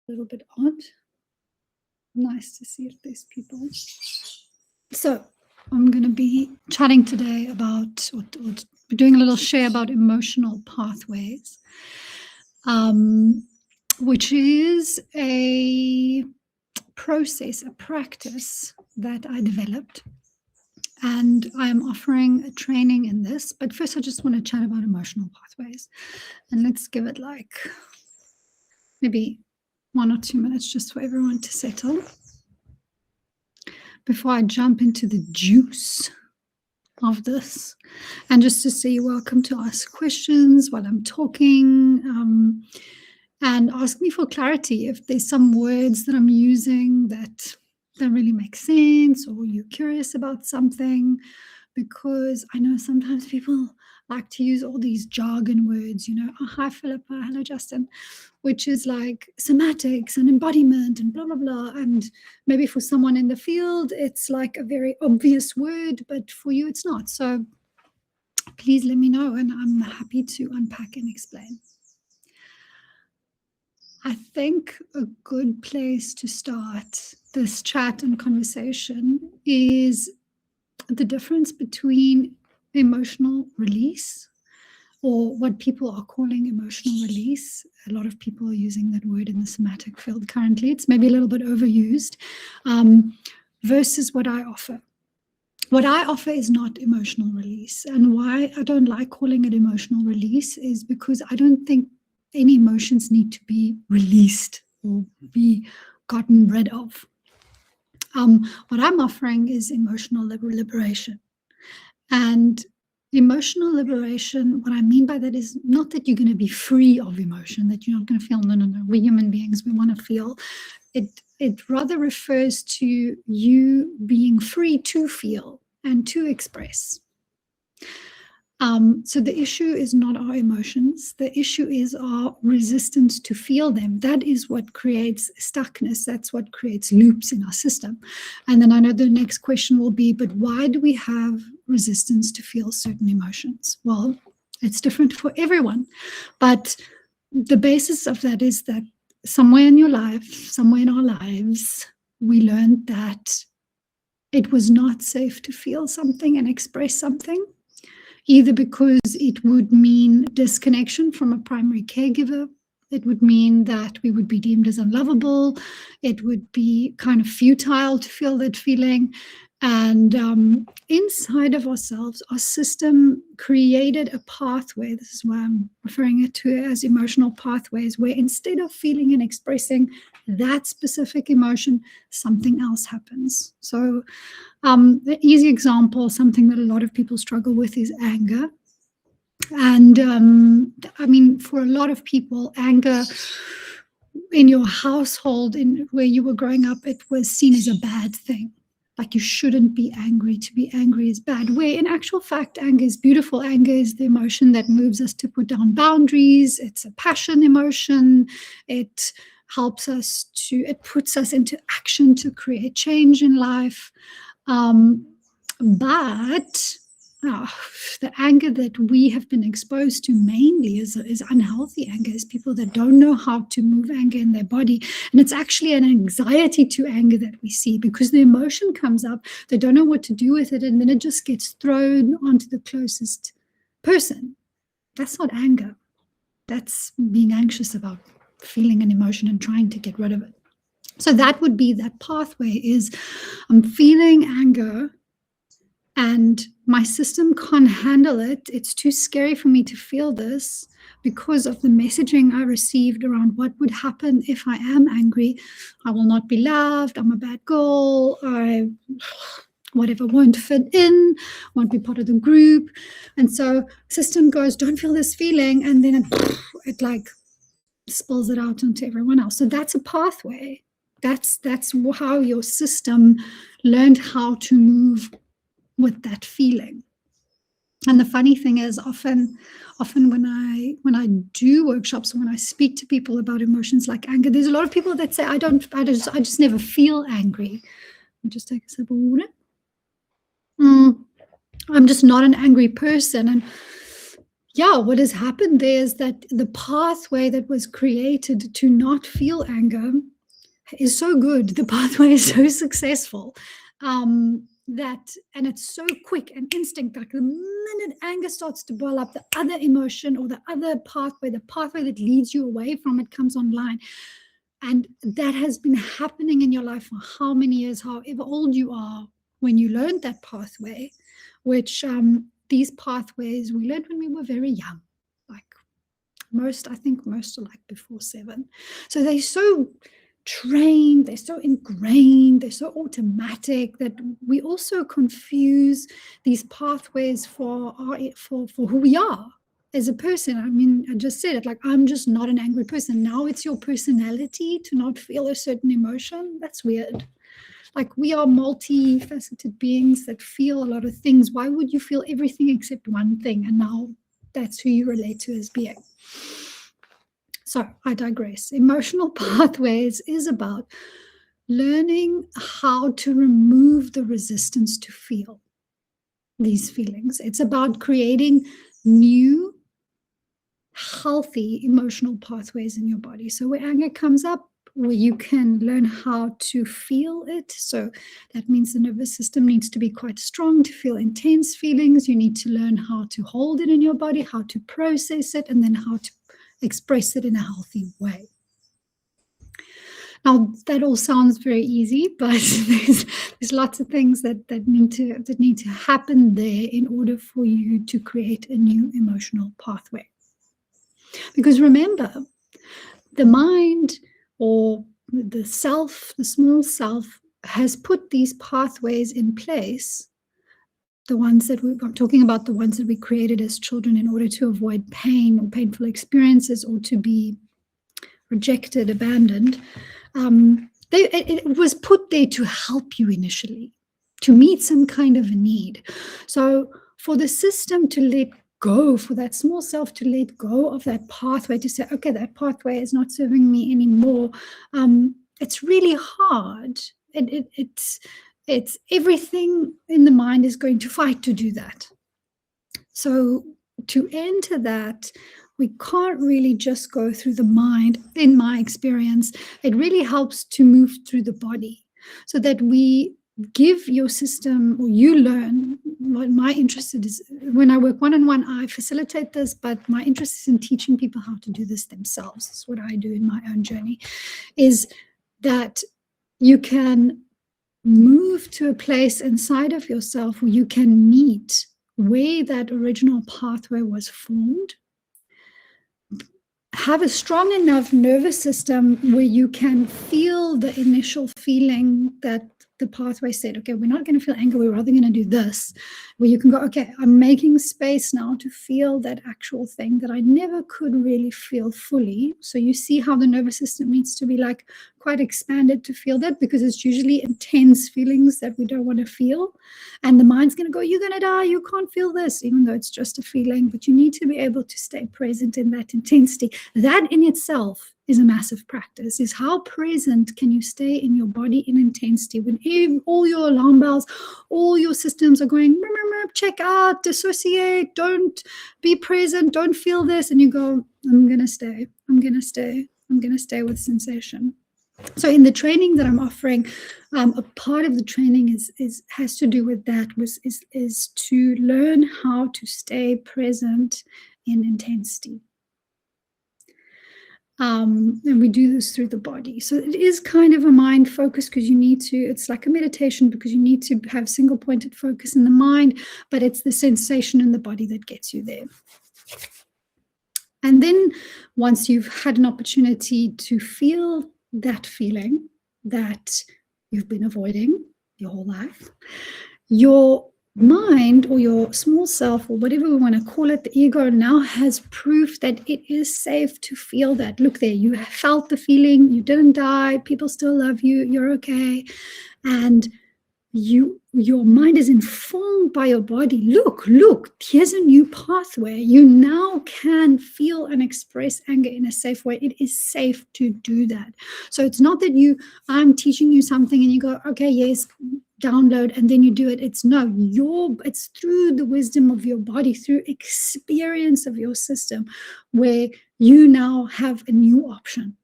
a little bit odd. Nice to see if there's people. So I'm going to be chatting today about, or doing a little share about emotional pathways, which is a process, a practice that I developed. And I am offering a training in this. But first, I just want to chat about emotional pathways. And let's give it like maybe 1 or 2 minutes just for everyone to settle before I jump into the juice of this. And just to say you're welcome to ask questions while I'm talking, and ask me for clarity if there's some words that I'm using that don't really make sense, or you're curious about something, because I know sometimes people like to use all these jargon words, oh, hi Philippa, hello Justin, which is like somatics and embodiment and blah, blah, blah. And maybe for someone in the field, it's like a very obvious word, but for you, it's not. So please let me know, and I'm happy to unpack and explain. I think a good place to start this chat and conversation is the difference between emotional release, or what people are calling emotional release. A lot of people are using that word in the somatic field currently. It's maybe a little bit overused, versus what I offer. What I offer is not emotional release. And why I don't like calling it emotional release is because I don't think any emotions need to be released or be gotten rid of. What I'm offering is emotional liberation. And emotional liberation, what I mean by that is not that you're going to be free of emotion, that you're not going to feel, no, we're human beings, we want to feel. It rather refers to you being free to feel and to express. So the issue is not our emotions. The issue is our resistance to feel them. That is what creates stuckness. That's what creates loops in our system. And then I know the next question will be, but why do we have resistance to feel certain emotions? Well, it's different for everyone. But the basis of that is that somewhere in your life, somewhere in our lives, we learned that it was not safe to feel something and express something, either because it would mean disconnection from a primary caregiver. It would mean that we would be deemed as unlovable. It would be kind of futile to feel that feeling. And inside of ourselves, our system created a pathway. This is why I'm referring it to it as emotional pathways, where instead of feeling and expressing that specific emotion, something else happens. So the easy example, something that a lot of people struggle with, is anger. And I mean, for a lot of people, anger in your household, in where you were growing up, it was seen as a bad thing. Like you shouldn't be angry. To be angry is bad. Where in actual fact, anger is beautiful. Anger is the emotion that moves us to put down boundaries. It's a passion emotion. It helps us to, it puts us into action to create change in life. But the anger that we have been exposed to mainly is unhealthy anger, is people that don't know how to move anger in their body. And it's actually an anxiety to anger that we see, because the emotion comes up, they don't know what to do with it, and then it just gets thrown onto the closest person. That's not anger. That's being anxious about feeling an emotion and trying to get rid of it. So that would be that pathway, is I'm feeling anger and my system can't handle it. It's too scary for me to feel this because of the messaging I received around what would happen if I am angry. I will not be loved. I'm a bad girl. I whatever, won't fit in, won't be part of the group. And so system goes, don't feel this feeling. And then it like spills it out onto everyone else. So that's a pathway. That's how your system learned how to move with that feeling. And the funny thing is, often when I do workshops, when I speak to people about emotions like anger, there's a lot of people that say, I just never feel angry. I'll just take a sip of water. I'm just not an angry person. And yeah, what has happened there is that the pathway that was created to not feel anger is so good. The pathway is so successful, and it's so quick and instinct. Like the minute anger starts to boil up, the other emotion or the other pathway, the pathway that leads you away from it, comes online. And that has been happening in your life for how many years, however old you are, when you learned that pathway, which these pathways we learned when we were very young. Like I think most are like before 7. So they're so trained, they're so ingrained, they're so automatic that we also confuse these pathways for who we are as a person. I mean, I just said it, like, I'm just not an angry person. Now it's your personality to not feel a certain emotion. That's weird. Like, we are multifaceted beings that feel a lot of things. Why would you feel everything except one thing? And now that's who you relate to as being. So I digress. Emotional pathways is about learning how to remove the resistance to feel these feelings. It's about creating new, healthy emotional pathways in your body. So where anger comes up, where you can learn how to feel it. So that means the nervous system needs to be quite strong to feel intense feelings. You need to learn how to hold it in your body, how to process it, and then how to express it in a healthy way. Now, that all sounds very easy, but there's lots of things that need to happen there in order for you to create a new emotional pathway. Because remember, the mind or the self, the small self, has put these pathways in place. The ones that I'm talking about, the ones that we created as children in order to avoid pain or painful experiences, or to be rejected, abandoned. It was put there to help you initially, to meet some kind of a need. So for the system to let go, for that small self to let go of that pathway, to say, okay, that pathway is not serving me anymore, it's really hard. It's everything in the mind is going to fight to do that. So to enter that, we can't really just go through the mind. In my experience, it really helps to move through the body, so that we give your system, or you learn. What my interest is, when I work one-on-one, I facilitate this, but my interest is in teaching people how to do this themselves. That's what I do in my own journey, is that you can move to a place inside of yourself where you can meet where that original pathway was formed, have a strong enough nervous system where you can feel the initial feeling that the pathway said, okay, we're not going to feel anger, we're rather going to do this, where you can go, okay, I'm making space now to feel that actual thing that I never could really feel fully. So you see how the nervous system needs to be like quite expanded to feel that, because it's usually intense feelings that we don't want to feel. And the mind's going to go, you're going to die, you can't feel this, even though it's just a feeling. But you need to be able to stay present in that intensity. That in itself is a massive practice, is how present can you stay in your body in intensity when all your alarm bells, all your systems are going, check out, dissociate, don't be present, don't feel this. And you go, I'm going to stay, I'm going to stay, I'm going to stay with sensation. So in the training that I'm offering, a part of the training has to do with that, is to learn how to stay present in intensity. And we do this through the body. So it is kind of a mind focus, because you need to, it's like a meditation, because you need to have single pointed focus in the mind, but it's the sensation in the body that gets you there. And then once you've had an opportunity to feel that feeling that you've been avoiding your whole life, your mind, or your small self, or whatever we want to call it, the ego, now has proof that it is safe to feel that. Look there, you felt the feeling, you didn't die, people still love you, you're okay. And your mind is informed by your body. Look, here's a new pathway. You now can feel and express anger in a safe way. It is safe to do that. So it's not that I'm teaching you something and you go, okay, yes, download and then you do it. It's no, it's through the wisdom of your body, through experience of your system, where you now have a new option.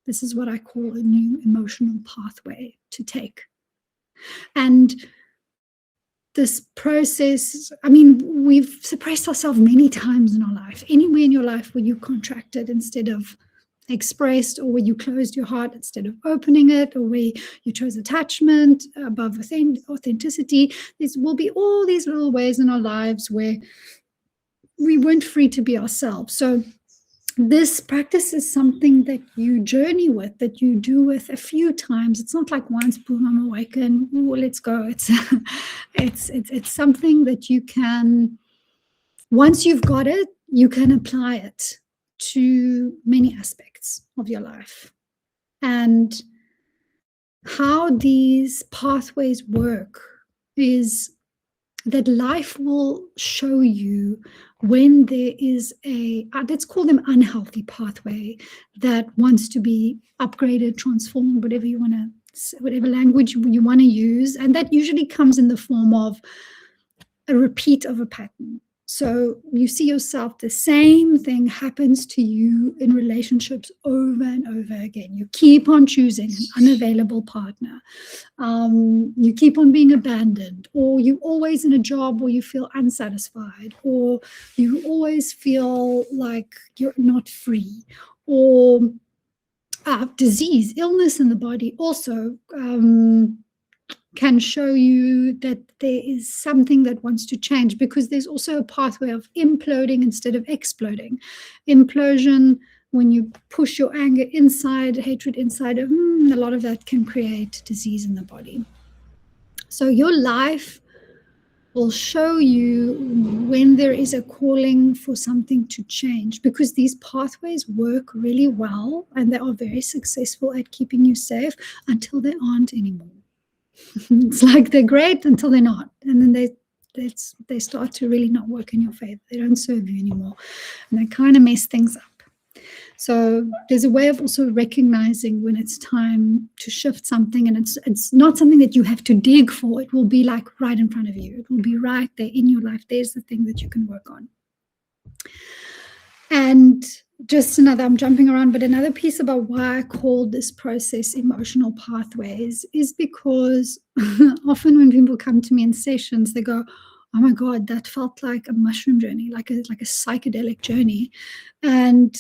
This is what I call a new emotional pathway to take. And this process, I mean, we've suppressed ourselves many times in our life. Anywhere in your life where you contracted instead of expressed, or where you closed your heart instead of opening it, or where you chose attachment above authenticity, there will be all these little ways in our lives where we weren't free to be ourselves. So this practice is something that you journey with, that you do with a few times. It's not like once, boom, I'm awakened, ooh, let's go. It's something that you can, once you've got it, you can apply it to many aspects of your life. And how these pathways work is that life will show you when there is a, let's call them unhealthy pathway that wants to be upgraded, transformed, whatever you want to, whatever language you want to use. And that usually comes in the form of a repeat of a pattern. So you see yourself, the same thing happens to you in relationships over and over again. You keep on choosing an unavailable partner. You keep on being abandoned, or you're always in a job where you feel unsatisfied, or you always feel like you're not free, or disease, illness in the body also can show you that there is something that wants to change, because there's also a pathway of imploding instead of exploding. Implosion, when you push your anger inside, hatred inside, a lot of that can create disease in the body. So your life will show you when there is a calling for something to change, because these pathways work really well and they are very successful at keeping you safe until they aren't anymore. It's like they're great until they're not, and then they start to really not work in your favor. They don't serve you anymore, and they kind of mess things up. So there's a way of also recognizing when it's time to shift something, and it's not something that you have to dig for. It will be like right in front of you. It will be right there in your life. There's the thing that you can work on. And just another, I'm jumping around, but another piece about why I called this process emotional pathways is because often when people come to me in sessions, they go, oh my God, that felt like a mushroom journey, like a psychedelic journey. And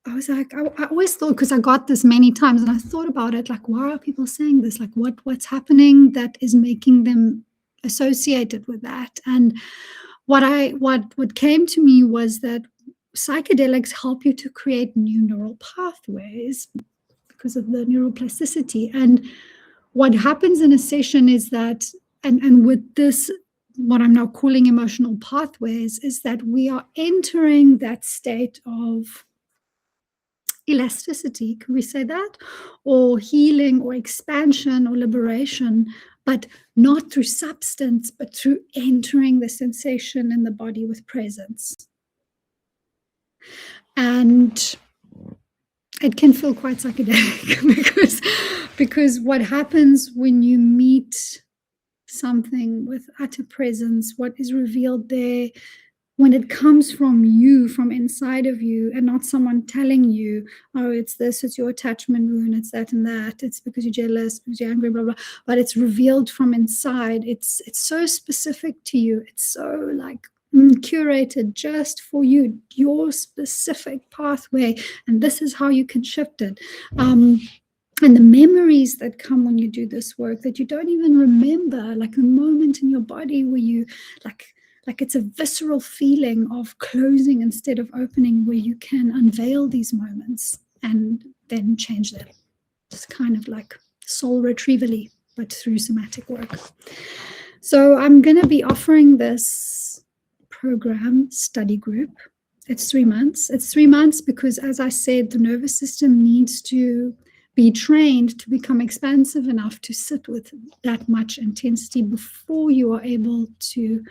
I was like, I always thought, because I got this many times, and I thought about it, like, why are people saying this? Like, what's happening that is making them associated with that? And what came to me was that psychedelics help you to create new neural pathways because of the neuroplasticity. And what happens in a session is that, and with this, what I'm now calling emotional pathways, is that we are entering that state of elasticity, can we say that? Or healing or expansion or liberation, but not through substance, but through entering the sensation in the body with presence. And it can feel quite psychedelic because what happens when you meet something with utter presence, what is revealed there, when it comes from you, from inside of you, and not someone telling you, oh, it's this, it's your attachment wound, it's that and that, it's because you're jealous, because you're angry, blah, blah, but it's revealed from inside. It's so specific to you. It's so like curated just for you, your specific pathway, and this is how you can shift it. And the memories that come when you do this work that you don't even remember, like a moment in your body where you like it's a visceral feeling of closing instead of opening, where you can unveil these moments and then change them. It's kind of like soul retrieval-y, but through somatic work. So I'm going to be offering this program study group. It's 3 months. It's 3 months because, as I said, the nervous system needs to be trained to become expansive enough to sit with that much intensity before you are able to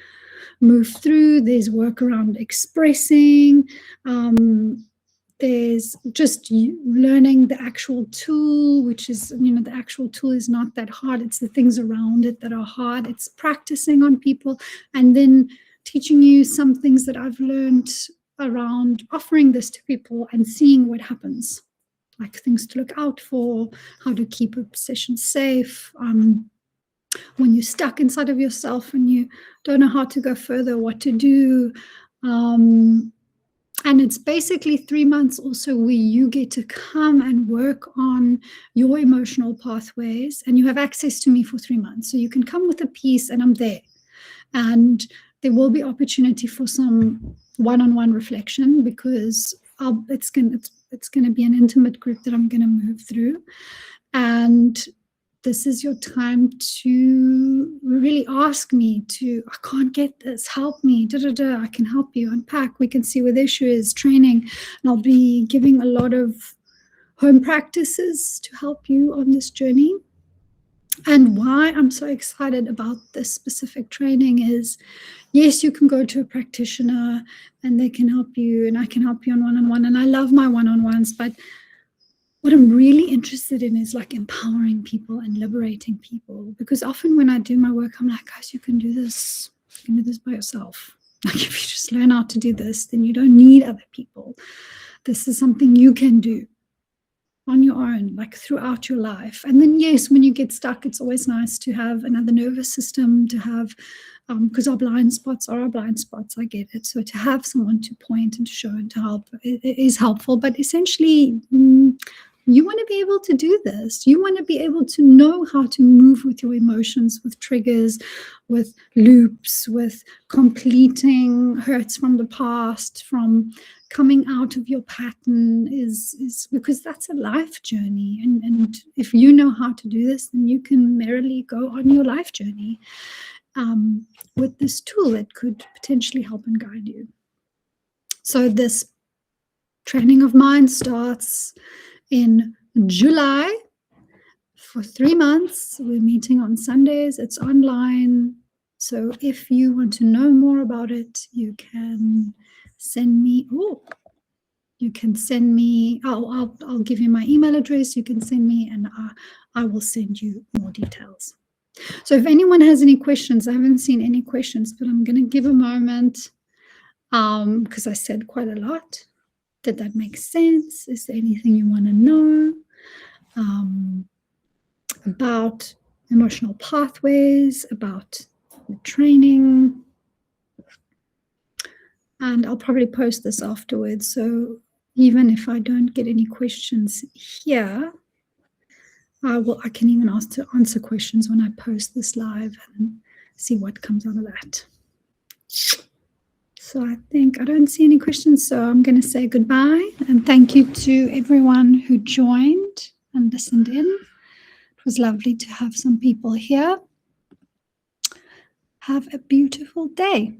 move through. There's work around expressing, There's just learning the actual tool, which is, the actual tool is not that hard. It's the things around it that are hard. It's practicing on people, and then teaching you some things that I've learned around offering this to people and seeing what happens, like things to look out for, how to keep a session safe, when you're stuck inside of yourself and you don't know how to go further, what to do. And it's basically 3 months also where you get to come and work on your emotional pathways, and you have access to me for 3 months. So you can come with a piece and I'm there. And there will be opportunity for some one-on-one reflection, because it's going to be an intimate group that I'm going to move through. And this is your time to really ask me I can't get this, help me, I can help you unpack. We can see where the issue is, training. And I'll be giving a lot of home practices to help you on this journey. And why I'm so excited about this specific training is, yes, you can go to a practitioner and they can help you, and I can help you on one-on-one. And I love my one-on-ones, but what I'm really interested in is like empowering people and liberating people. Because often when I do my work, I'm like, guys, you can do this. You can do this by yourself. Like, if you just learn how to do this, then you don't need other people. This is something you can do on your own, like throughout your life. And then, yes, when you get stuck, it's always nice to have another nervous system, to have, because our blind spots are our blind spots, I get it. So to have someone to point and to show and to help is helpful. But essentially, you want to be able to do this. You want to be able to know how to move with your emotions, with triggers, with loops, with completing hurts from the past, from coming out of your pattern, is because that's a life journey. And if you know how to do this, then you can merrily go on your life journey with this tool that could potentially help and guide you. So this training of mine starts in July for 3 months. We're meeting on Sundays. It's online. So if you want to know more about it, you can send me. I'll give you my email address. You can send me, and I will send you more details. So if anyone has any questions, I haven't seen any questions, but I'm going to give a moment because I said quite a lot. Did that make sense? Is there anything you want to know about emotional pathways, about the training? And I'll probably post this afterwards. So even if I don't get any questions here, I can even answer questions when I post this live and see what comes out of that. So I don't see any questions, so I'm going to say goodbye and thank you to everyone who joined and listened in. It was lovely to have some people here. Have a beautiful day.